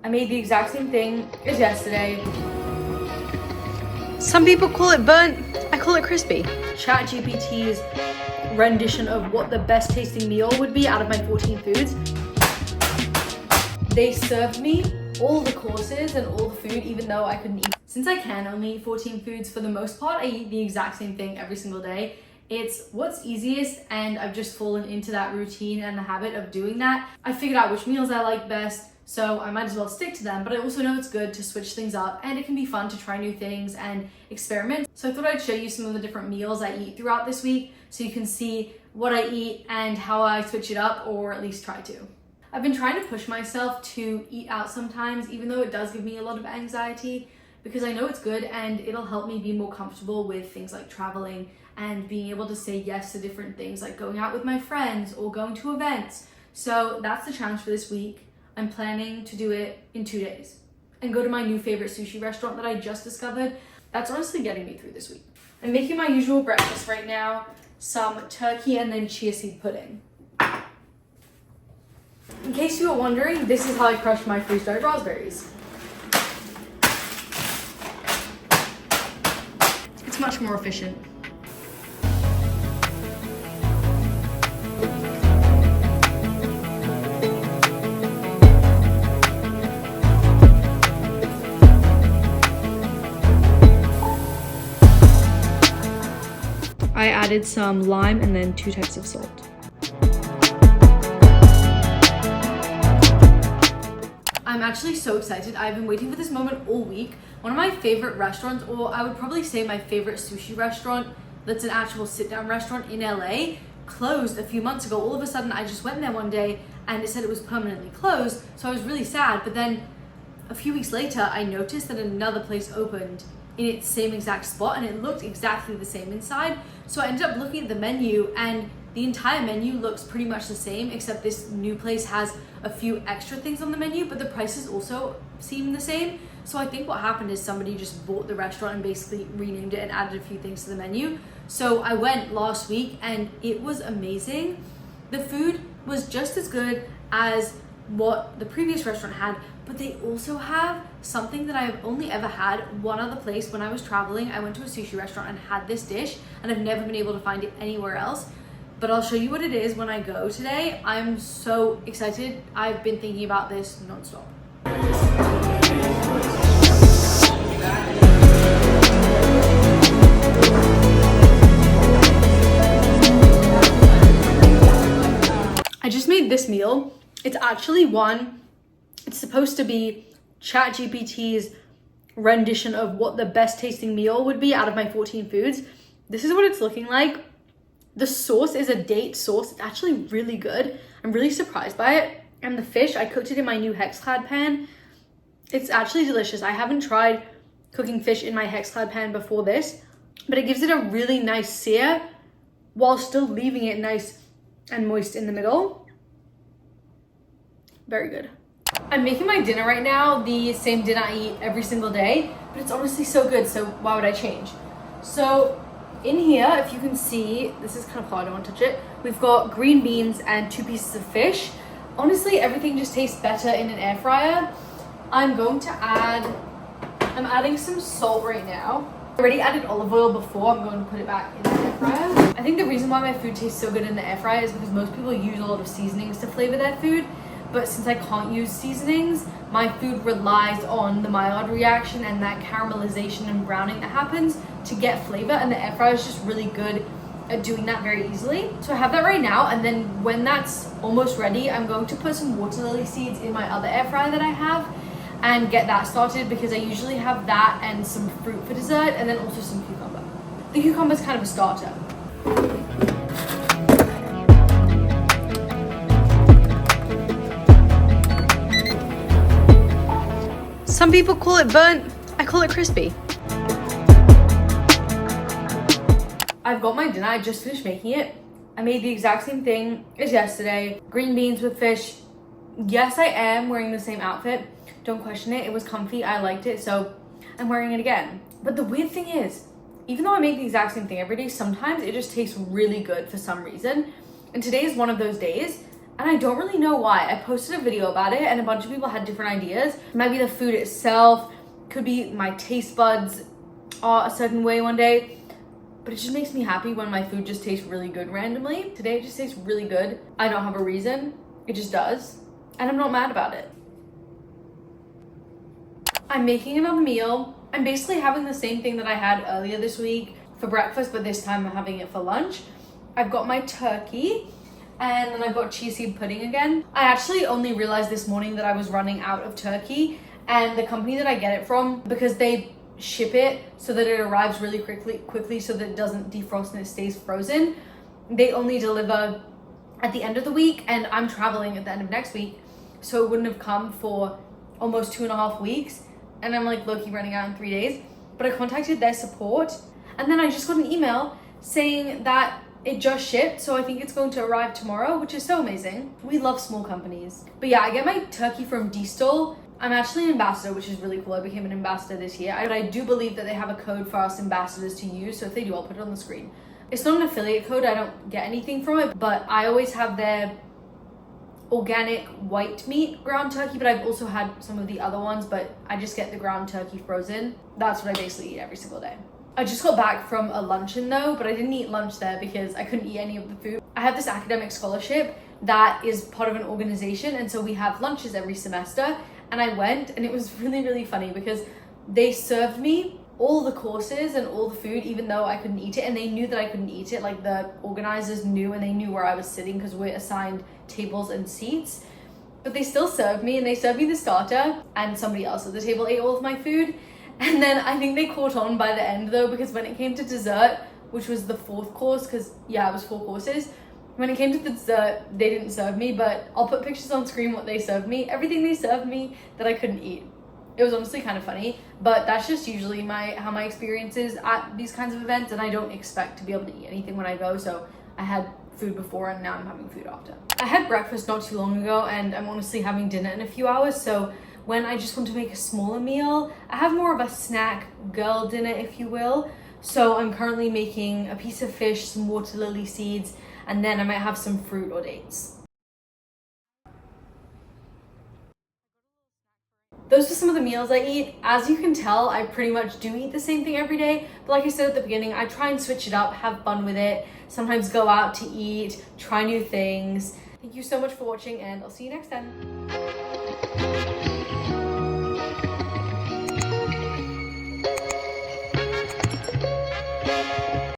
I made the exact same thing as yesterday. Some people call it burnt, I call it crispy. ChatGPT's rendition of what the best tasting meal would be out of my 14 foods. They served me all the courses and all the food, even though I couldn't eat. Since I can only eat 14 foods, for the most part, I eat the exact same thing every single day. It's what's easiest, and I've just fallen into that routine and the habit of doing that. I figured out which meals I like best, so I might as well stick to them, but I also know it's good to switch things up, and it can be fun to try new things and experiment. So I thought I'd show you some of the different meals I eat throughout this week so you can see what I eat and how I switch it up, or at least try to. I've been trying to push myself to eat out sometimes, even though it does give me a lot of anxiety, because I know it's good and it'll help me be more comfortable with things like traveling and being able to say yes to different things like going out with my friends or going to events. So that's the challenge for this week. I'm planning to do it in 2 days and go to my new favorite sushi restaurant that I just discovered. That's honestly getting me through this week. I'm making my usual breakfast right now, some turkey and then chia seed pudding. In case you were wondering, this is how I crush my freeze-dried raspberries. It's much more efficient. I added some lime and then 2 types of salt. I'm actually so excited. I've been waiting for this moment all week. One of my favorite restaurants, or I would probably say my favorite sushi restaurant that's an actual sit-down restaurant in LA, closed a few months ago. All of a sudden, I just went there one day and it said it was permanently closed. So I was really sad. But then a few weeks later, I noticed that another place opened in its same exact spot and it looked exactly the same inside. So I ended up looking at the menu and the entire menu looks pretty much the same, except this new place has a few extra things on the menu, but the prices also seem the same. So I think what happened is somebody just bought the restaurant and basically renamed it and added a few things to the menu. So I went last week and it was amazing. The food was just as good as what the previous restaurant had, but they also have something that I've only ever had one other place. When I was traveling, I went to a sushi restaurant and had this dish, and I've never been able to find it anywhere else. But I'll show you what it is when I go today. I'm so excited. I've been thinking about this nonstop. I just made this meal. It's actually it's supposed to be ChatGPT's rendition of what the best tasting meal would be out of my 14 foods. This is what it's looking like. The sauce is a date sauce. It's actually really good. I'm really surprised by it. And the fish, I cooked it in my new HexClad pan. It's actually delicious. I haven't tried cooking fish in my HexClad pan before this, but it gives it a really nice sear while still leaving it nice and moist in the middle. Very good. I'm making my dinner right now, the same dinner I eat every single day, but it's honestly so good, so why would I change? So in here, if you can see, this is kind of hard, I don't want to touch it. We've got green beans and 2 pieces of fish. Honestly, everything just tastes better in an air fryer. I'm adding some salt right now. I already added olive oil before. I'm going to put it back in the air fryer. I think the reason why my food tastes so good in the air fryer is because most people use a lot of seasonings to flavor their food. But since I can't use seasonings, my food relies on the Maillard reaction and that caramelization and browning that happens to get flavor, and the air fryer is just really good at doing that very easily. So I have that right now, and then when that's almost ready, I'm going to put some water lily seeds in my other air fryer that I have and get that started, because I usually have that and some fruit for dessert, and then also some cucumber. The cucumber is kind of a starter. Some people call it burnt, I call it crispy. I've got my dinner, I just finished making it. I made the exact same thing as yesterday. Green beans with fish. Yes, I am wearing the same outfit. Don't question it, it was comfy, I liked it, so I'm wearing it again. But the weird thing is, even though I make the exact same thing every day, sometimes it just tastes really good for some reason. And today is one of those days, and I don't really know why. I posted a video about it and a bunch of people had different ideas. It might be the food itself, could be my taste buds are a certain way one day, but it just makes me happy when my food just tastes really good randomly. Today it just tastes really good. I don't have a reason, it just does, and I'm not mad about it. I'm making another meal. I'm basically having the same thing that I had earlier this week for breakfast, but this time I'm having it for lunch. I've got my turkey, and then I've got chia seed pudding again. I actually only realized this morning that I was running out of turkey, and the company that I get it from, because they ship it so that it arrives really quickly so that it doesn't defrost and it stays frozen, they only deliver at the end of the week, and I'm traveling at the end of next week, so it wouldn't have come for almost 2.5 weeks, and I'm like low-key running out in 3 days. But I contacted their support, and then I just got an email saying that it just shipped, so I think it's going to arrive tomorrow, which is so amazing. We love small companies. But yeah, I get my turkey from D-Stall. I'm actually an ambassador, which is really cool. I became an ambassador this year. But I do believe that they have a code for us ambassadors to use, so if they do, I'll put it on the screen. It's not an affiliate code, I don't get anything from it, but I always have their organic white meat ground turkey, but I've also had some of the other ones, but I just get the ground turkey frozen. That's what I basically eat every single day. I just got back from a luncheon though, but I didn't eat lunch there because I couldn't eat any of the food. I have this academic scholarship that is part of an organization, and so we have lunches every semester, and I went, and it was really, really funny because they served me all the courses and all the food, even though I couldn't eat it, and they knew that I couldn't eat it. Like, the organizers knew, and they knew where I was sitting because we're assigned tables and seats, but they still served me, and they served me the starter, and somebody else at the table ate all of my food. And then I think they caught on by the end though, because when it came to dessert, which was the 4th course, because yeah, it was 4 courses, when it came to the dessert, they didn't serve me, but I'll put pictures on screen what they served me. Everything they served me that I couldn't eat. It was honestly kind of funny, but that's just usually how my experience is at these kinds of events, and I don't expect to be able to eat anything when I go, so I had food before and now I'm having food after. I had breakfast not too long ago, and I'm honestly having dinner in a few hours, so when I just want to make a smaller meal, I have more of a snack girl dinner, if you will. So I'm currently making a piece of fish, some water lily seeds, and then I might have some fruit or dates. Those are some of the meals I eat. As you can tell, I pretty much do eat the same thing every day, but like I said at the beginning, I try and switch it up, have fun with it, sometimes go out to eat, try new things. Thank you so much for watching, and I'll see you next time.